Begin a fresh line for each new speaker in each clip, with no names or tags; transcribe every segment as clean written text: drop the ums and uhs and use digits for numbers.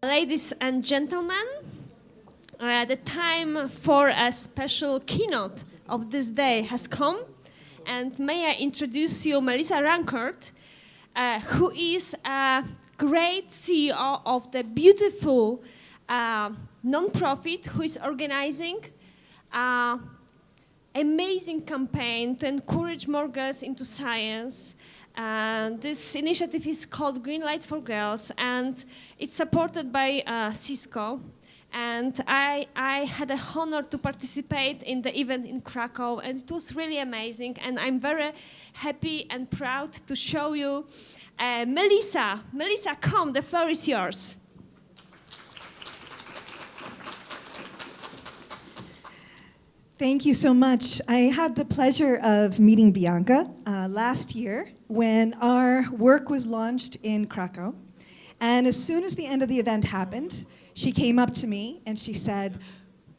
Ladies and gentlemen, the time for a special keynote of this day has come, and may I introduce you Melissa Rancourt, who is a great CEO of the beautiful non-profit who is organizing amazing campaign to encourage more girls into science. This initiative is called Greenlight for Girls, and it's supported by Cisco. And I had a honor to participate in the event in Krakow, and it was really amazing. And I'm very happy and proud to show you Melissa. Melissa, come, the floor is yours.
Thank you so much. I had the pleasure of meeting Bianca last year when our work was launched in Krakow. And as soon as the end of the event happened, she came up to me and she said,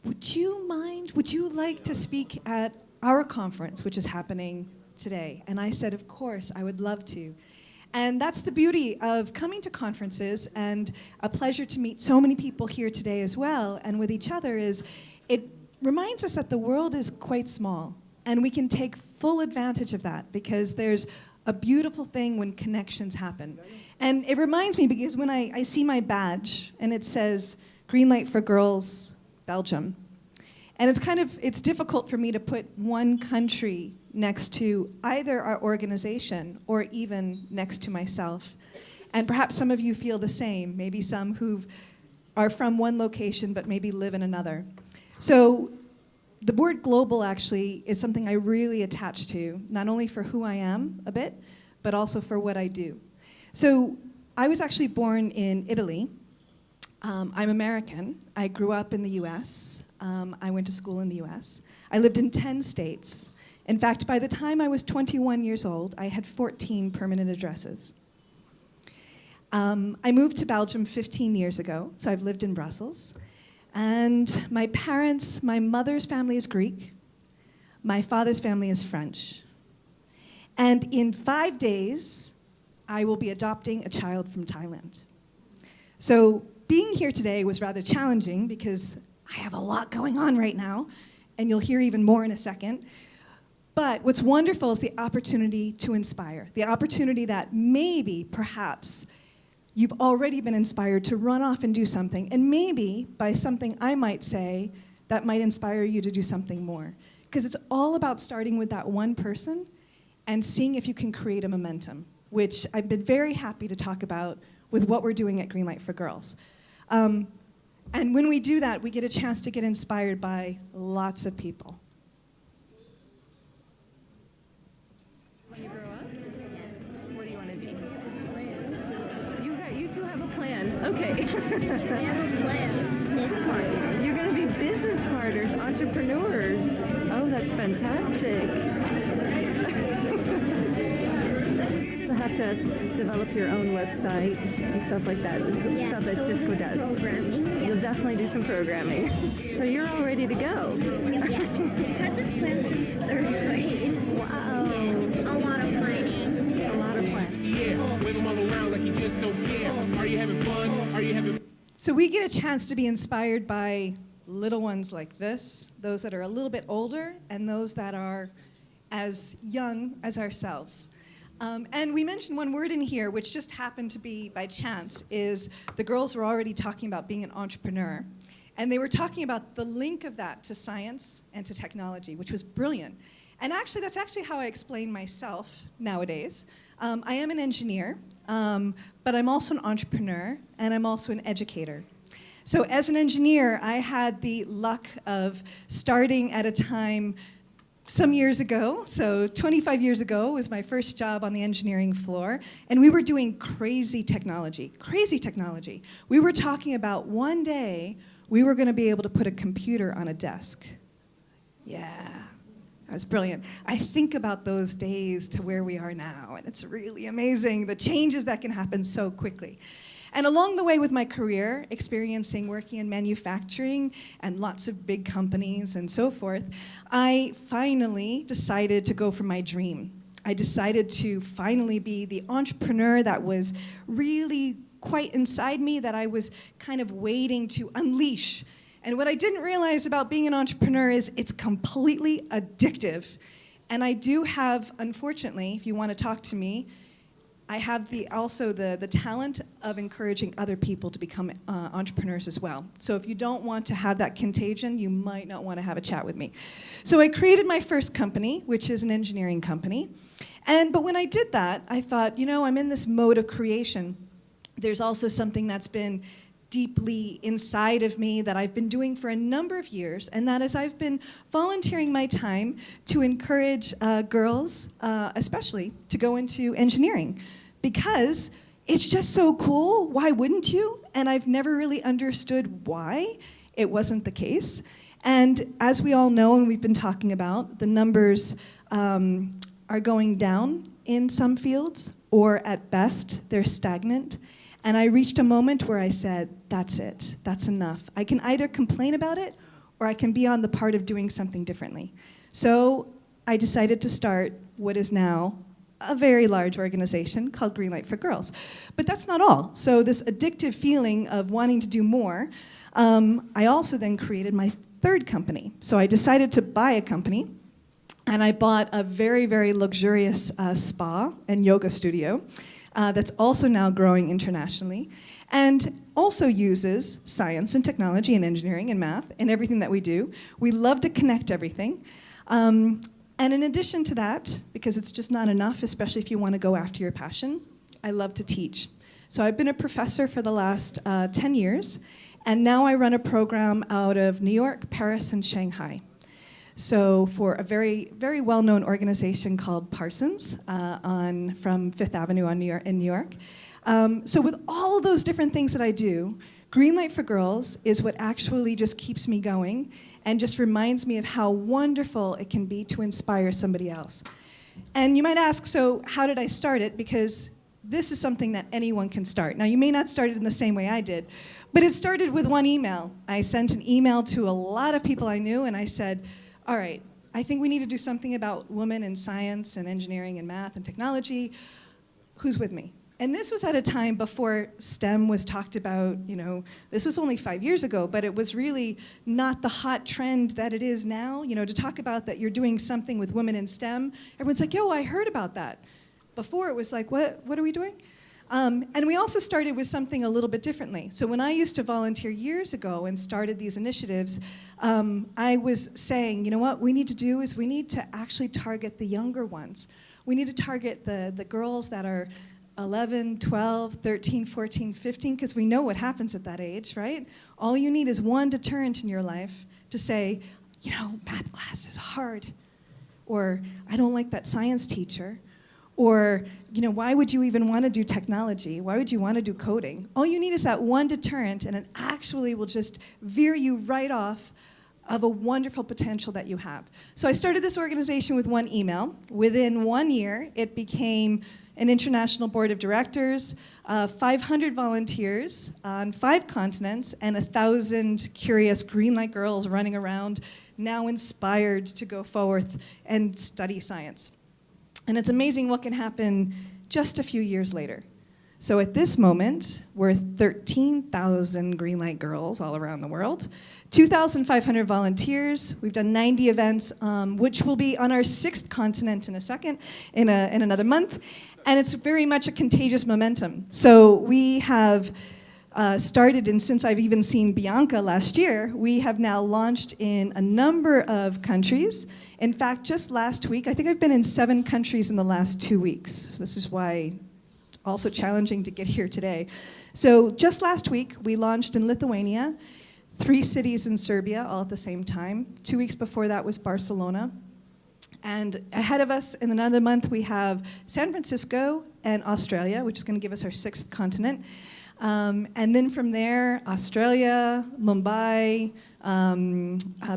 would you like to speak at our conference, which is happening today? And I said, of course, I would love to. And that's the beauty of coming to conferences, and a pleasure to meet so many people here today as well, and with each other, is it reminds us that the world is quite small, and we can take full advantage of that, because there's a beautiful thing when connections happen. And it reminds me, because when I see my badge and it says Greenlight for Girls, Belgium, and it's difficult for me to put one country next to either our organization or even next to myself. And perhaps some of you feel the same, maybe some who are from one location but maybe live in another. So the word global actually is something I really attach to, not only for who I am a bit, but also for what I do. So I was actually born in Italy. I'm American. I grew up in the US. I went to school in the US. I lived in 10 states. In fact, by the time I was 21 years old, I had 14 permanent addresses. I moved to Belgium 15 years ago, so I've lived in Brussels. And my mother's family is Greek. My father's family is French. And in 5 days, I will be adopting a child from Thailand. So being here today was rather challenging because I have a lot going on right now, and you'll hear even more in a second. But what's wonderful is the opportunity to inspire, the opportunity that maybe, perhaps, you've already been inspired to run off and do something, and maybe by something I might say that might inspire you to do something more. Because it's all about starting with that one person and seeing if you can create a momentum, which I've been very happy to talk about with what we're doing at Greenlight for Girls. And when we do that, we get a chance to get inspired by lots of people.
When you grow up? Yes. What do you want to be? You two have a plan. Okay.
We have a plan. Business partners.
You're going to be business partners, entrepreneurs. Oh, that's fantastic. You'll have to develop your own website and stuff like that.
Yeah,
Stuff that Cisco does.
Programming.
You'll definitely do some programming. So you're all ready to go.
Yes. I've had this plan since 3rd grade.
Wow.
A lot of planning.
A lot of fun.
Yeah, wave them all around like you just don't care. Are you having fun? Are you having...
So we get a chance to be inspired by little ones like this, those that are a little bit older, and those that are as young as ourselves. And we mentioned one word in here, which just happened to be by chance, is the girls were already talking about being an entrepreneur. And they were talking about the link of that to science and to technology, which was brilliant. And actually, that's actually how I explain myself nowadays. I am an engineer, but I'm also an entrepreneur, and I'm also an educator. So as an engineer, I had the luck of starting at a time some years ago, so 25 years ago was my first job on the engineering floor, and we were doing crazy technology. We were talking about one day we were going to be able to put a computer on a desk. Yeah, that was brilliant. I think about those days to where we are now, and it's really amazing, the changes that can happen so quickly. And along the way with my career, experiencing working in manufacturing and lots of big companies and so forth, I finally decided to go for my dream. I decided to finally be the entrepreneur that was really quite inside me that I was kind of waiting to unleash. And what I didn't realize about being an entrepreneur is it's completely addictive. And I do have, unfortunately, if you want to talk to me, I have also the talent of encouraging other people to become entrepreneurs as well. So if you don't want to have that contagion, you might not want to have a chat with me. So I created my first company, which is an engineering company. But when I did that, I thought, I'm in this mode of creation. There's also something that's been deeply inside of me that I've been doing for a number of years, and that is I've been volunteering my time to encourage girls, especially, to go into engineering, because it's just so cool. Why wouldn't you? And I've never really understood why it wasn't the case. And as we all know, and we've been talking about, the numbers are going down in some fields, or at best, they're stagnant. And I reached a moment where I said, that's it, that's enough. I can either complain about it, or I can be on the part of doing something differently. So I decided to start what is now a very large organization called Greenlight for Girls. But that's not all. So this addictive feeling of wanting to do more, I also then created my third company. So I decided to buy a company, and I bought a very, very luxurious spa and yoga studio. That's also now growing internationally, and also uses science and technology and engineering and math and everything that we do. We love to connect everything. And in addition to that, because it's just not enough, especially if you want to go after your passion, I love to teach. So I've been a professor for the last 10 years, and now I run a program out of New York, Paris, and Shanghai. So for a very, very well-known organization called Parsons from Fifth Avenue in New York. So with all of those different things that I do, Greenlight for Girls is what actually just keeps me going and just reminds me of how wonderful it can be to inspire somebody else. And you might ask, so how did I start it? Because this is something that anyone can start. Now, you may not start it in the same way I did, but it started with one email. I sent an email to a lot of people I knew, and I said, all right, I think we need to do something about women in science and engineering and math and technology. Who's with me? And this was at a time before STEM was talked about. This was only 5 years ago, but it was really not the hot trend that it is now. To talk about that you're doing something with women in STEM, everyone's like, yo, I heard about that. Before it was like, what are we doing? And we also started with something a little bit differently. So when I used to volunteer years ago and started these initiatives, I was saying, what we need to do is we need to actually target the younger ones. We need to target the girls that are 11, 12, 13, 14, 15, because we know what happens at that age, right? All you need is one deterrent in your life to say, math class is hard, or I don't like that science teacher. Or, why would you even want to do technology? Why would you want to do coding? All you need is that one deterrent, and it actually will just veer you right off of a wonderful potential that you have. So I started this organization with one email. Within 1 year, it became an international board of directors, 500 volunteers on 5 continents, and 1,000 curious Greenlight girls running around, now inspired to go forth and study science. And it's amazing what can happen just a few years later. So at this moment, we're 13,000 Greenlight girls all around the world, 2,500 volunteers. We've done 90 events, which will be on our 6th continent in a second, in another month. And it's very much a contagious momentum. So we have started, and since I've even seen Bianca last year, we have now launched in a number of countries. In fact, just last week, I think I've been in 7 countries in the last 2 weeks. So this is why also challenging to get here today. So just last week, we launched in Lithuania, 3 cities in Serbia all at the same time. 2 weeks before that was Barcelona. And ahead of us in another month, we have San Francisco and Australia, which is going to give us our 6th continent. And then from there, Australia, Mumbai,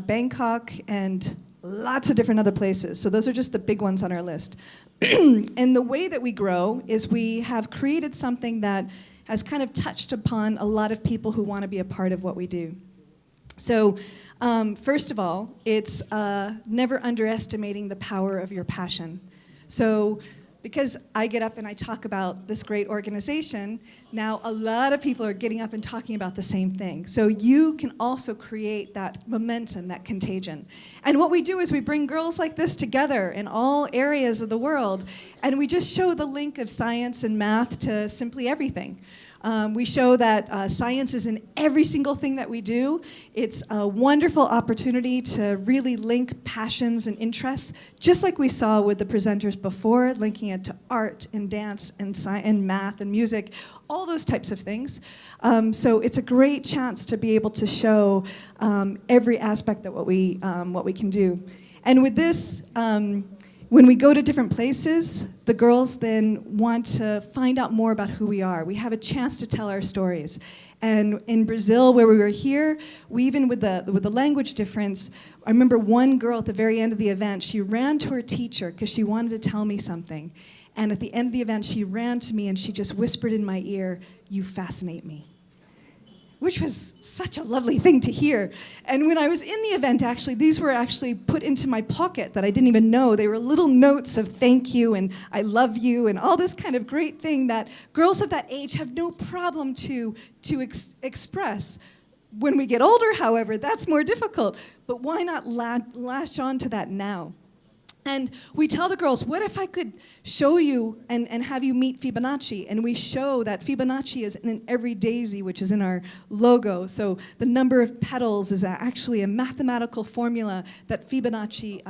Bangkok, and lots of different other places. So those are just the big ones on our list. And the way that we grow is we have created something that has kind of touched upon a lot of people who want to be a part of what we do. So first of all, it's never underestimating the power of your passion. So because I get up and I talk about this great organization, now a lot of people are getting up and talking about the same thing. So you can also create that momentum, that contagion. And what we do is we bring girls like this together in all areas of the world, and we just show the link of science and math to simply everything. We show that science is in every single thing that we do. It's a wonderful opportunity to really link passions and interests, just like we saw with the presenters before, linking it to art and dance and math and music, all those types of things. So it's a great chance to be able to show every aspect of what we can do. And with this, when we go to different places, the girls then want to find out more about who we are. We have a chance to tell our stories. And in Brazil, where we were here, we even with the language difference, I remember one girl at the very end of the event, she ran to her teacher because she wanted to tell me something. And at the end of the event, she ran to me and she just whispered in my ear, "You fascinate me." Which was such a lovely thing to hear. And when I was in the event, actually, these were actually put into my pocket that I didn't even know. They were little notes of thank you and I love you and all this kind of great thing that girls of that age have no problem to express. When we get older, however, that's more difficult. But why not latch on to that now? And we tell the girls, what if I could show you and have you meet Fibonacci? And we show that Fibonacci is in every daisy, which is in our logo. So the number of petals is actually a mathematical formula that Fibonacci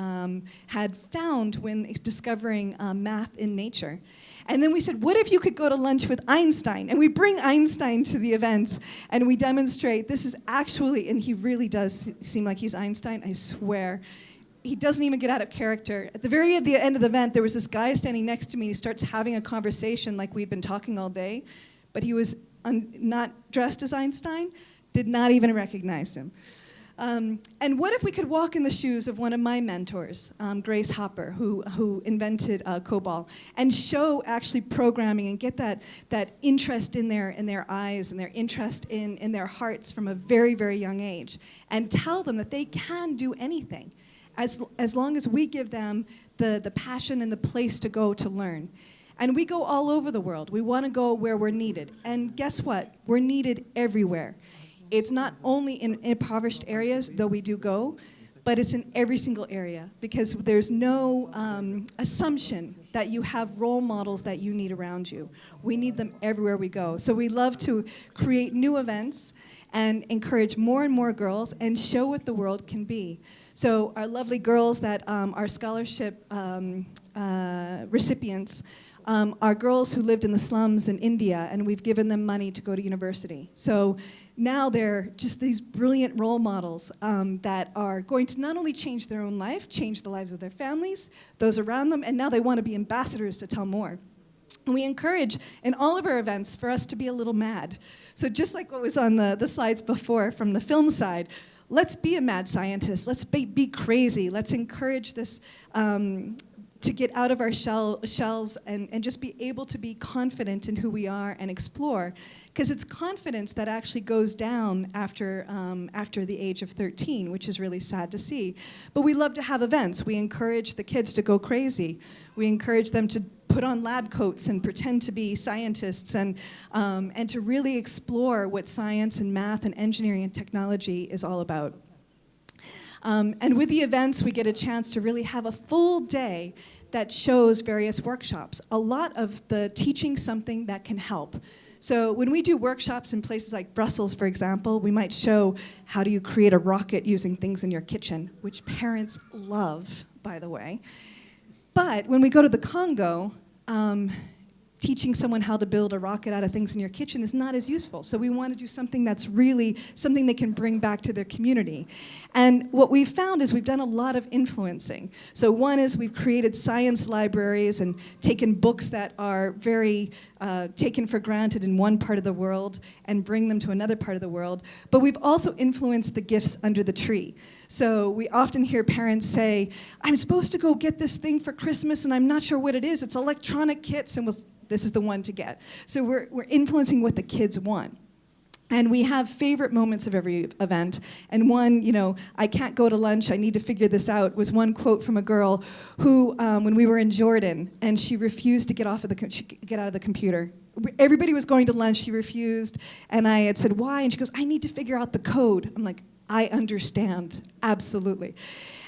had found when discovering math in nature. And then we said, what if you could go to lunch with Einstein? And we bring Einstein to the event, and we demonstrate this is actually, and he really does seem like he's Einstein, I swear. He doesn't even get out of character. At the very end of the event, there was this guy standing next to me. He starts having a conversation like we'd been talking all day, but he was not dressed as Einstein, did not even recognize him. And what if we could walk in the shoes of one of my mentors, Grace Hopper, who invented COBOL, and show actually programming and get that interest in their eyes and their interest in their hearts from a very, very young age, and tell them that they can do anything. As long as we give them the passion and the place to go to learn. And we go all over the world. We want to go where we're needed. And guess what? We're needed everywhere. It's not only in impoverished areas, though we do go, but it's in every single area because there's no assumption that you have role models that you need around you. We need them everywhere we go. So we love to create new events and encourage more and more girls and show what the world can be. So our lovely girls that are scholarship recipients are girls who lived in the slums in India, and we've given them money to go to university. So now they're just these brilliant role models that are going to not only change their own life, change the lives of their families, those around them, and now they want to be ambassadors to tell more. And we encourage in all of our events for us to be a little mad. So just like what was on the slides before from the film side, let's be a mad scientist. Let's be crazy. Let's encourage this to get out of our shells and just be able to be confident in who we are and explore. Because it's confidence that actually goes down after the age of 13, which is really sad to see. But we love to have events. We encourage the kids to go crazy. We encourage them to put on lab coats and pretend to be scientists and to really explore what science and math and engineering and technology is all about. And with the events, we get a chance to really have a full day that shows various workshops. A lot of the teaching something that can help. So when we do workshops in places like Brussels, for example, we might show how do you create a rocket using things in your kitchen, which parents love, by the way. But when we go to the Congo, teaching someone how to build a rocket out of things in your kitchen is not as useful. So we want to do something that's really something they can bring back to their community. And what we've found is we've done a lot of influencing. So one is we've created science libraries and taken books that are very taken for granted in one part of the world and bring them to another part of the world. But we've also influenced the gifts under the tree. So we often hear parents say, I'm supposed to go get this thing for Christmas and I'm not sure what it is. It's electronic kits and this is the one to get. So we're influencing what the kids want. And we have favorite moments of every event. And one, I can't go to lunch, I need to figure this out, was one quote from a girl who, when we were in Jordan, and she refused to get out of the computer. Everybody was going to lunch, she refused, and I had said, why? And she goes, I need to figure out the code. I'm like, I understand, absolutely.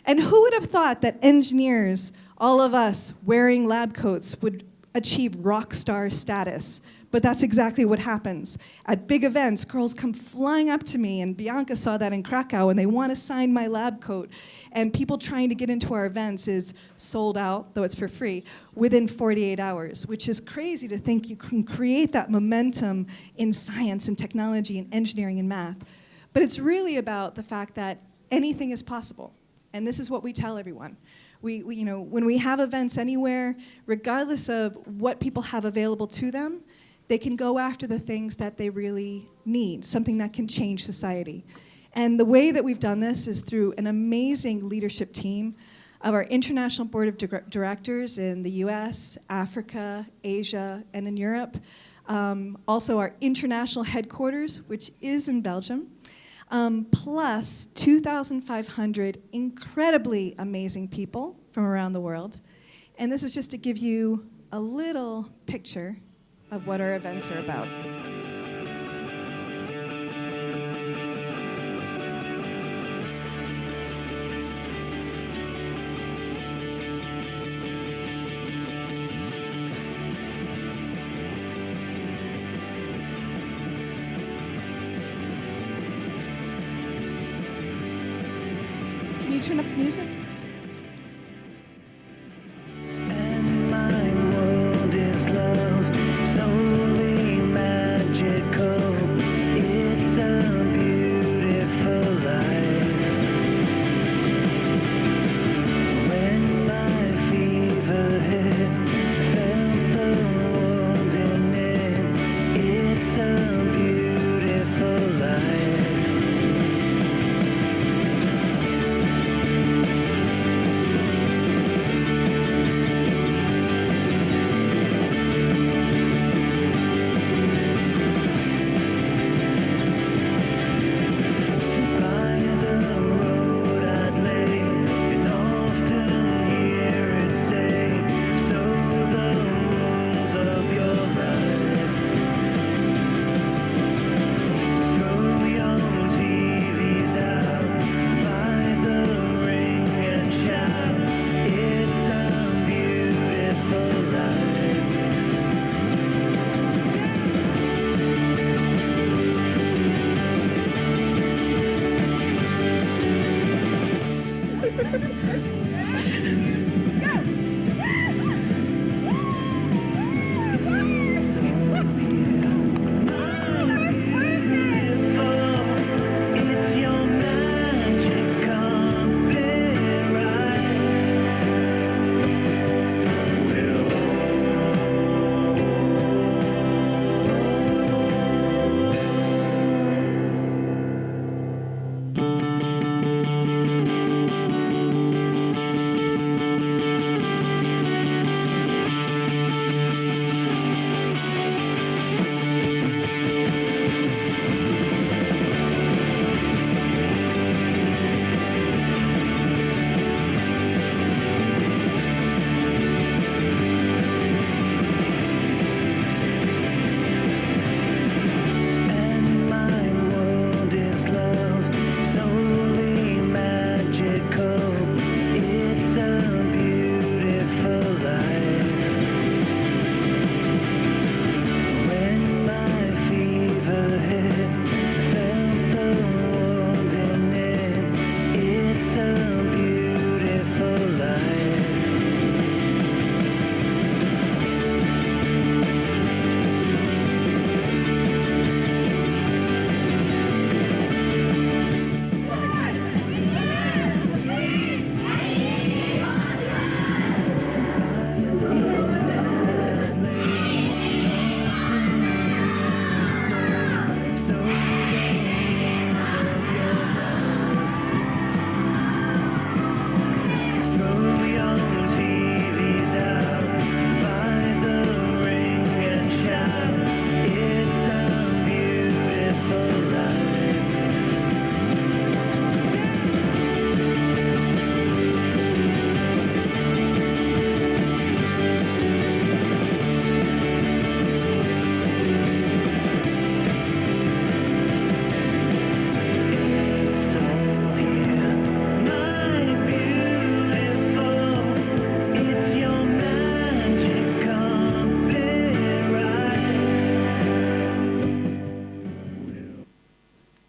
And who would have thought that engineers, all of us wearing lab coats, would achieve rock star status? But that's exactly what happens. At big events, girls come flying up to me, and Bianca saw that in Krakow, and they want to sign my lab coat. And people trying to get into our events is sold out, though it's for free, within 48 hours, which is crazy to think you can create that momentum in science and technology and engineering and math. But it's really about the fact that anything is possible. And this is what we tell everyone. We when we have events anywhere, regardless of what people have available to them, they can go after the things that they really need, something that can change society. And the way that we've done this is through an amazing leadership team of our international board of directors in the US, Africa, Asia, and in Europe. Also our international headquarters, which is in Belgium, plus 2,500 incredibly amazing people from around the world. And this is just to give you a little picture of what our events are about. Can you turn up the music?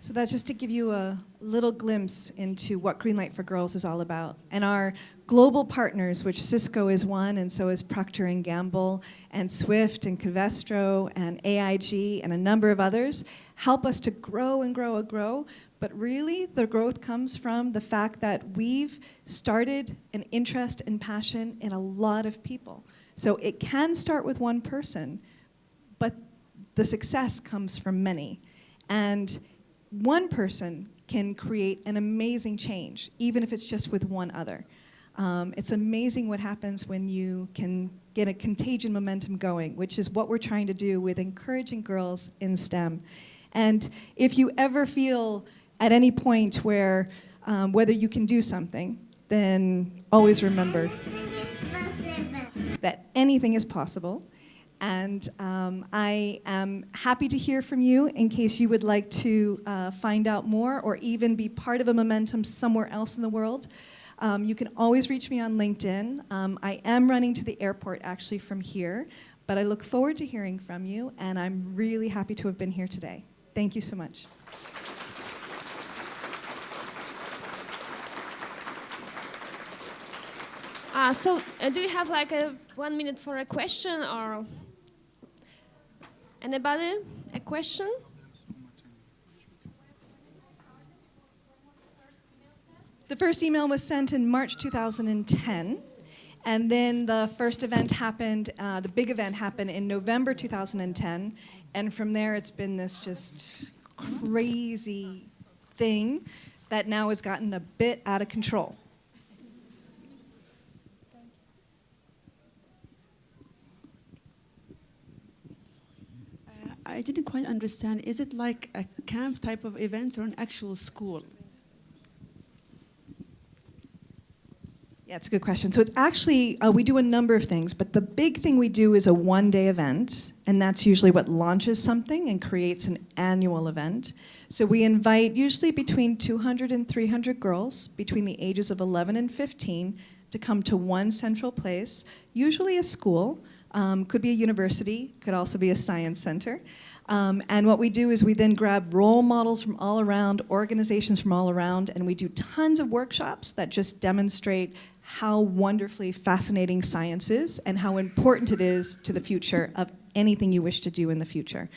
So that's just to give you a little glimpse into what Greenlight for Girls is all about. And our global partners, which Cisco is one, and so is Procter & Gamble, and Swift, and Covestro, and AIG, and a number of others, help us to grow and grow and grow. But really, the growth comes from the fact that we've started an interest and passion in a lot of people. So it can start with one person, but the success comes from many. And one person can create an amazing change, even if it's just with one other. It's amazing what happens when you can get a contagion momentum going, which is what we're trying to do with encouraging girls in STEM. And if you ever feel at any point where whether you can do something, then always remember that anything is possible. And I am happy to hear from you in case you would like to find out more or even be part of a momentum somewhere else in the world. You can always reach me on LinkedIn. I am running to the airport actually from here, but I look forward to hearing from you, and I'm really happy to have been here today. Thank you so much.
Do you have like 1 minute for a question, or anybody? A question?
The first email was sent in March 2010, and then the first event happened, the big event happened in November 2010, and from there it's been this just crazy thing that now has gotten a bit out of control.
I didn't quite understand. Is it like a camp type of event or an actual school?
Yeah, it's a good question. So it's actually, we do a number of things, but the big thing we do is a one-day event, and that's usually what launches something and creates an annual event. So we invite usually between 200 and 300 girls between the ages of 11 and 15 to come to one central place, usually a school, could be a university, could also be a science center. And what we do is we then grab role models from all around, organizations from all around, and we do tons of workshops that just demonstrate how wonderfully fascinating science is and how important it is to the future of anything you wish to do in the future.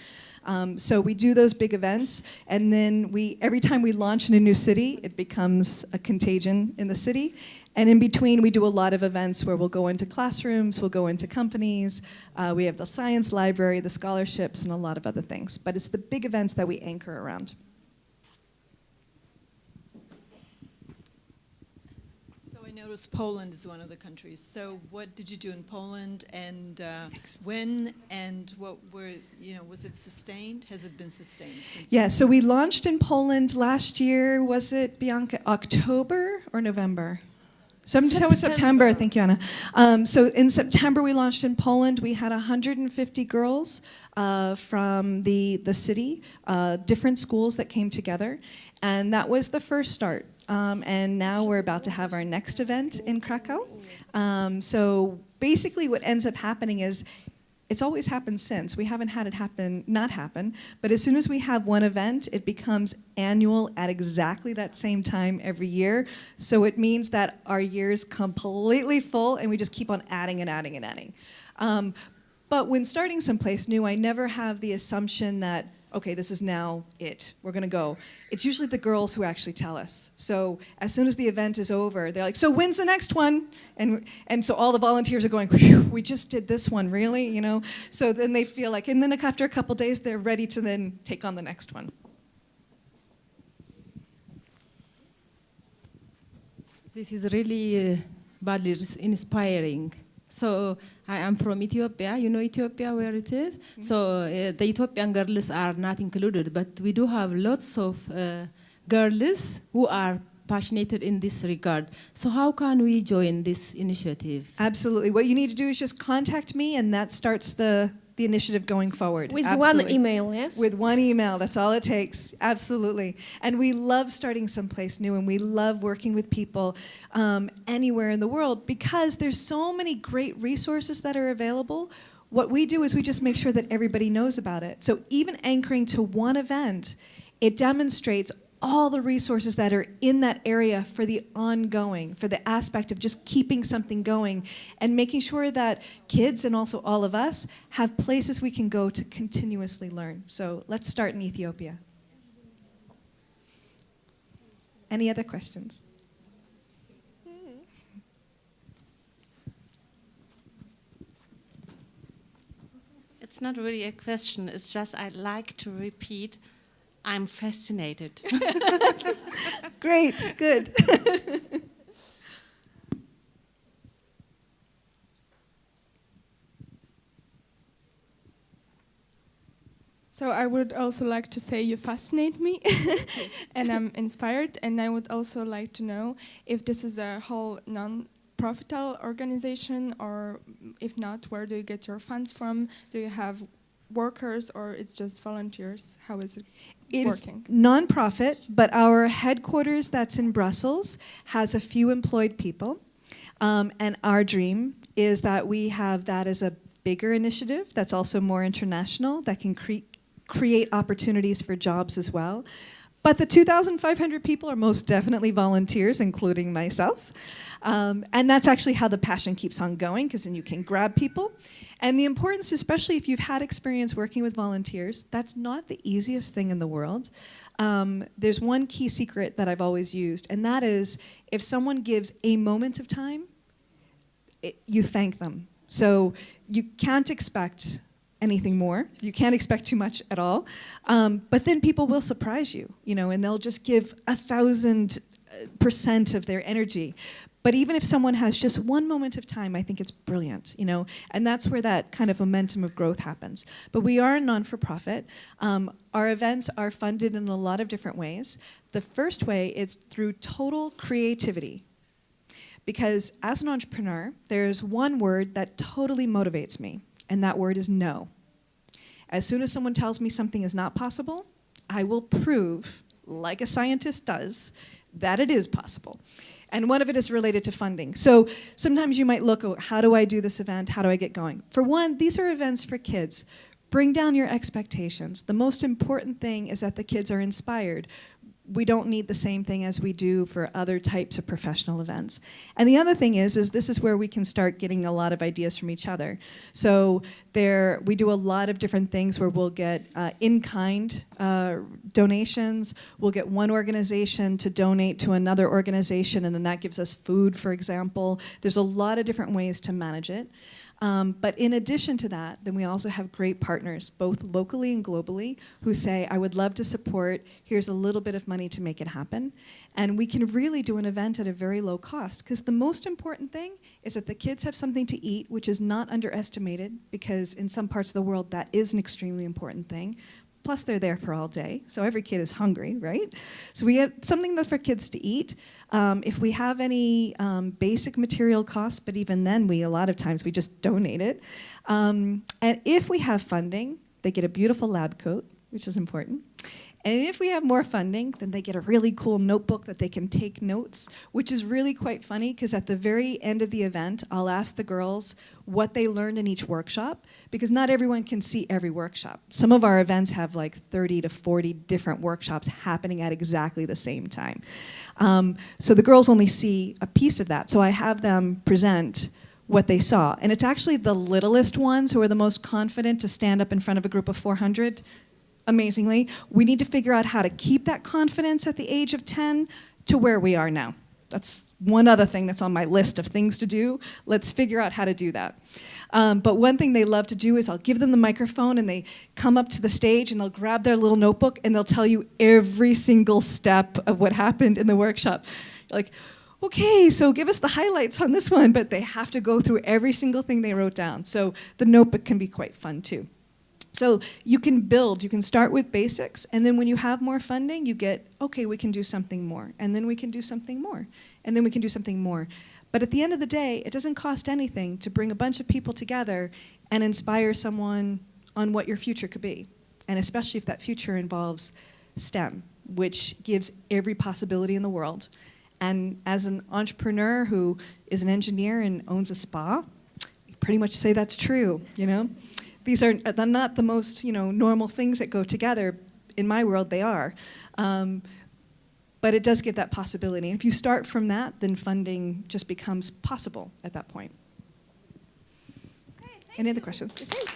So we do those big events, and then every time we launch in a new city, it becomes a contagion in the city. And in between, we do a lot of events where we'll go into classrooms, we'll go into companies, we have the science library, the scholarships, and a lot of other things. But it's the big events that we anchor around.
So I noticed Poland is one of the countries. So what did you do in Poland, and when, and what were, was it sustained? Has it been sustained since?
Yeah, so we launched in Poland last year, was it, Bianca, October or November? September, thank you, Anna. So in September we launched in Poland. We had 150 girls from the city, different schools that came together, and that was the first start. And now we're about to have our next event in Krakow. So basically what ends up happening is, it's always happened since. We haven't had it not happen, but as soon as we have one event, it becomes annual at exactly that same time every year. So it means that our year's completely full, and we just keep on adding and adding and adding. But when starting someplace new, I never have the assumption that, okay, this is now it, we're gonna go. It's usually the girls who actually tell us. So as soon as the event is over, they're like, so when's the next one? And so all the volunteers are going, we just did this one, really? So then they feel like, and then after a couple days, they're ready to then take on the next one.
This is really badly inspiring. So I am from Ethiopia. You know Ethiopia, where it is? Mm-hmm. So the Ethiopian girls are not included, but we do have lots of girls who are passionate in this regard. So how can we join this initiative?
Absolutely. What you need to do is just contact me, and that starts the initiative going forward.
With
Absolutely.
one email, yes?
With one email, that's all it takes. Absolutely. And we love starting someplace new, and we love working with people anywhere in the world because there's so many great resources that are available. What we do is we just make sure that everybody knows about it. So even anchoring to one event it demonstrates all the resources that are in that area for the ongoing, for the aspect of just keeping something going and making sure that kids and also all of us have places we can go to continuously learn. So let's start in Ethiopia. Any other questions?
It's not really a question, it's just I'd like to repeat, I'm fascinated.
Great, good.
So I would also like to say you fascinate me and I'm inspired, and I would also like to know if this is a whole non-profitable organization, or if not, where do you get your funds from? Do you have workers or it's just volunteers? How is it working?
It's non-profit, but our headquarters that's in Brussels has a few employed people. And our dream is that we have that as a bigger initiative that's also more international, that can create opportunities for jobs as well. But the 2,500 people are most definitely volunteers, including myself. And that's actually how the passion keeps on going, because then you can grab people. And the importance, especially if you've had experience working with volunteers, that's not the easiest thing in the world. There's one key secret that I've always used, and that is if someone gives a moment of time, you thank them. So you can't expect anything more. You can't expect too much at all. But then people will surprise you, and they'll just give 1,000% of their energy. But even if someone has just one moment of time, I think it's brilliant, and that's where that kind of momentum of growth happens. But we are a non-for-profit. Our events are funded in a lot of different ways. The first way is through total creativity. Because as an entrepreneur, there's one word that totally motivates me, and that word is no. As soon as someone tells me something is not possible, I will prove, like a scientist does, that it is possible. And one of it is related to funding. So sometimes you might look, how do I do this event? How do I get going? For one, these are events for kids. Bring down your expectations. The most important thing is that the kids are inspired. We don't need the same thing as we do for other types of professional events. And the other thing is this is where we can start getting a lot of ideas from each other. So we do a lot of different things where we'll get in-kind donations. We'll get one organization to donate to another organization, and then that gives us food, for example. There's a lot of different ways to manage it. But in addition to that, then we also have great partners, both locally and globally, who say, I would love to support, here's a little bit of money to make it happen. And we can really do an event at a very low cost, because the most important thing is that the kids have something to eat, which is not underestimated, because in some parts of the world that is an extremely important thing. Plus they're there for all day, so every kid is hungry, right? So we have something for kids to eat. If we have any basic material costs, but even then a lot of times we just donate it. And if we have funding, they get a beautiful lab coat, which is important. And if we have more funding, then they get a really cool notebook that they can take notes, which is really quite funny, because at the very end of the event, I'll ask the girls what they learned in each workshop, because not everyone can see every workshop. Some of our events have like 30 to 40 different workshops happening at exactly the same time. So the girls only see a piece of that. So I have them present what they saw. And it's actually the littlest ones who are the most confident to stand up in front of a group of 400. Amazingly, we need to figure out how to keep that confidence at the age of 10 to where we are now. That's one other thing that's on my list of things to do. Let's figure out how to do that. But one thing they love to do is I'll give them the microphone and they come up to the stage and they'll grab their little notebook and they'll tell you every single step of what happened in the workshop. You're like, okay, so give us the highlights on this one, but they have to go through every single thing they wrote down. So the notebook can be quite fun too. So you can start with basics, and then when you have more funding, you get, okay, we can do something more, and then we can do something more, and then we can do something more. But at the end of the day, it doesn't cost anything to bring a bunch of people together and inspire someone on what your future could be, and especially if that future involves STEM, which gives every possibility in the world. And as an entrepreneur who is an engineer and owns a spa, you pretty much say that's true, These are not the most, normal things that go together, in my world they are. But it does give that possibility. And if you start from that, then funding just becomes possible at that point.
Okay,
Any other questions? Okay.